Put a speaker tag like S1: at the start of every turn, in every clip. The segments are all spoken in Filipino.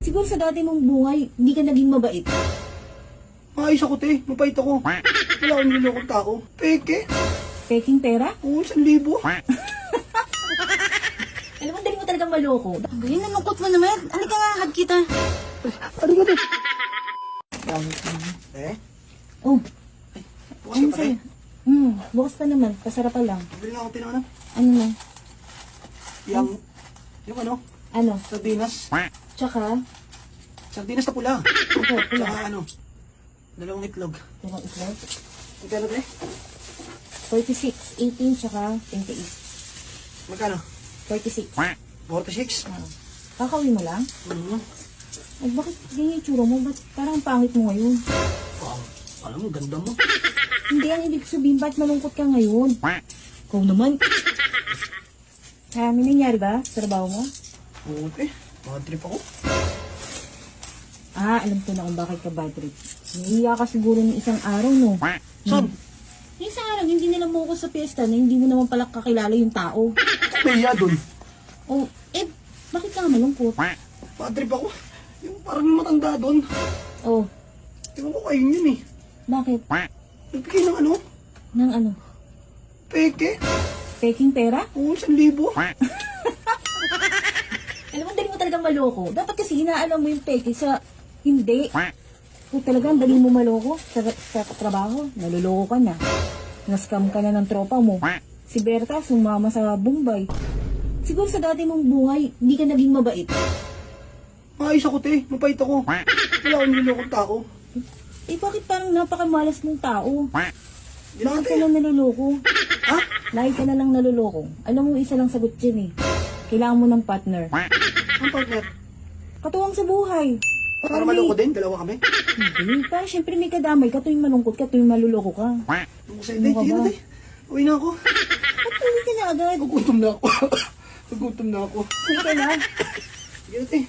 S1: Siguro sa dati mong buhay, hindi ka naging mabait.
S2: Maayos ako, te. Mapait ako. Wala akong nilolokong tao. Peke.
S1: Peking pera?
S2: Oo, 1,000.
S1: Alam mo, dali mo talagang maloko.
S3: Ganyan, nalungkot mo naman. Halika nga, hug kita.
S2: Ano ka, te?
S1: Bakit naman?
S2: Eh?
S1: Oh,
S2: Bukas
S1: ano
S2: ka pa, te.
S1: sa'yo? Bukas pa naman. Pasarap pa lang.
S2: Bili na ako, te, ng ano?
S1: Ano na?
S2: Yung ano?
S1: Ano?
S2: Sardinas.
S1: Tsaka,
S2: Sardinas na pula.
S1: ito, pula.
S2: Tsaka ano? Dalawang itlog.
S1: Dalawang itlog.
S2: Magkano, te?
S1: 46, 18, tsaka 28.
S2: Magkano?
S1: 46.
S2: 46?
S1: Kakawin mo lang? Ay, bakit ganyan yung tsura mo? Ba't parang ang pangit mo ngayon?
S2: Wow. Alam mo, ganda mo.
S1: Hindi ang ibig sabihin, ba't malungkot ka ngayon? Ikaw naman. Ha, may nangyari ba sa trabaho mo?
S2: Oo, te. Bad trip ako.
S1: Alam ko na kung bakit ka bad trip. Naiiyak ka siguro ng isang araw, no?
S2: Saan?
S1: Yung isang araw, hindi nila mo ko sa piyesta na hindi mo naman pala kakilala yung tao.
S2: Kaya dun.
S1: Oh, bakit ka nga malungkot?
S2: Bad trip ako. Yung parang matanda dun.
S1: Oh,
S2: Ewan ko kayo yun eh.
S1: bakit?
S2: Nagbigay ng ano?
S1: Nang ano?
S2: Peke.
S1: Peking pera?
S2: Oo, 1,000.
S1: Alam mo, dali mo talagang maloko. Dapat kasi inaalam mo yung peke sa hindi. Kung talagang dali mo maloko sa trabaho, naluloko ka na. Nascam ka na ng tropa mo. Si Berta sumama sa Bombay. Siguro sa dati mong buhay, hindi ka naging mabait.
S2: Maayos ako, te. Mapait ako. Wala akong nilolokong tao.
S1: Bakit parang napakamalas mong tao?
S2: Hindi na,
S1: Lagi
S2: te.
S1: ka lang naluloko.
S2: Ha?
S1: Lagi ka na lang naluloko. Alam mo, isa lang sagot dyan eh. Kailangan mo ng partner.
S2: Ang partner.
S1: Katuwang sa buhay.
S2: Para maloko din, dalawa kami.
S1: Hindi. Para syempre may kadamay ka tuwing malungkot ka, tuwing maluloko ka.
S2: Ano sa'yo, te?
S1: Ano ka
S2: Sige na,
S1: ba?
S2: te. Uwi na ako.
S1: Ba't uwi ka na agad?
S2: Nagutom na ako. Nagutom na ako.
S1: Uwi ka na.
S2: Sige na, te.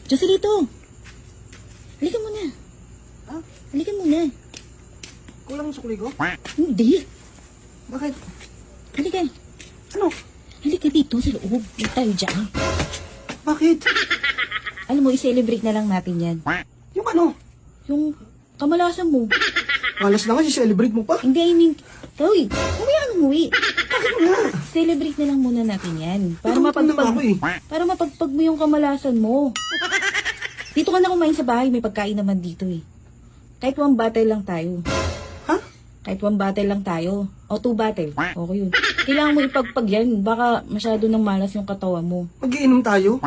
S1: Joselito! Halika muna.
S2: Ha?
S1: Halika muna.
S2: Kulang ang sukli ko?
S1: Hindi.
S2: Bakit?
S1: Halika.
S2: Ano?
S1: Halika dito sa loob. Huwag tayo dyan.
S2: Bakit?
S1: Alam mo, i-celebrate na lang natin yan.
S2: Yung ano?
S1: Yung kamalasan mo.
S2: Alas na nga, celebrate mo pa.
S1: Hindi, I mean, Hoy, umaya ka umuwi. Celebrate na lang muna natin yan. Para
S2: Nagutom na nga ako eh.
S1: para mapagpag mo yung kamalasan mo. Dito ka na kumain sa bahay, may pagkain naman dito eh. Kahit 1 bottle lang tayo.
S2: Ha?
S1: Kahit 1 bottle lang tayo. O 2 bottle. Okay yun. Kailangan mo ipagpag yan. Baka masyado nang malas yung katawan mo.
S2: Mag-iinom tayo?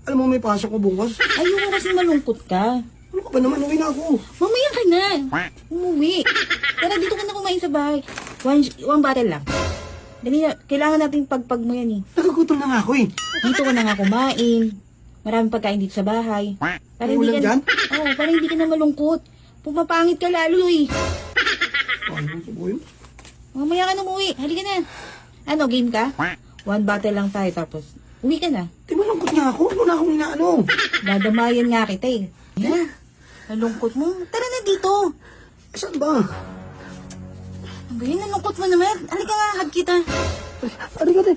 S2: Alam mo, may pasok ko bukas.
S1: Ayoko kasi malungkot ka.
S2: Ano ka ba naman? Uwi na ako.
S1: Mamaya ka na. Umuwi. Tara, dito ka na kumain sa bahay. 1 bottle lang. Dali na. Kailangan natin pagpag mo yan eh.
S2: Nagugutom na nga ako eh.
S1: Dito ka na nga kumain. Maraming pagkain dito sa bahay. Para
S2: May
S1: hindi
S2: ulam
S1: ka
S2: dyan?
S1: Oo, para hindi ka na malungkot. Pumapangit ka lalo eh.
S2: Ano sa buhay mo?
S1: Mamaya ka na umuwi. Halika na. Ano, game ka? 1 bottle lang tayo tapos uwi ka na.
S2: Di malungkot nga ako. Ano na akong inaano?
S1: Dadamayan nga kita eh. Yan. Nalungkot mo. Tara na dito.
S2: Saan ba?
S3: Ganyan, nalungkot mo naman. Halika nga, hug kita.
S2: Ano ka, te?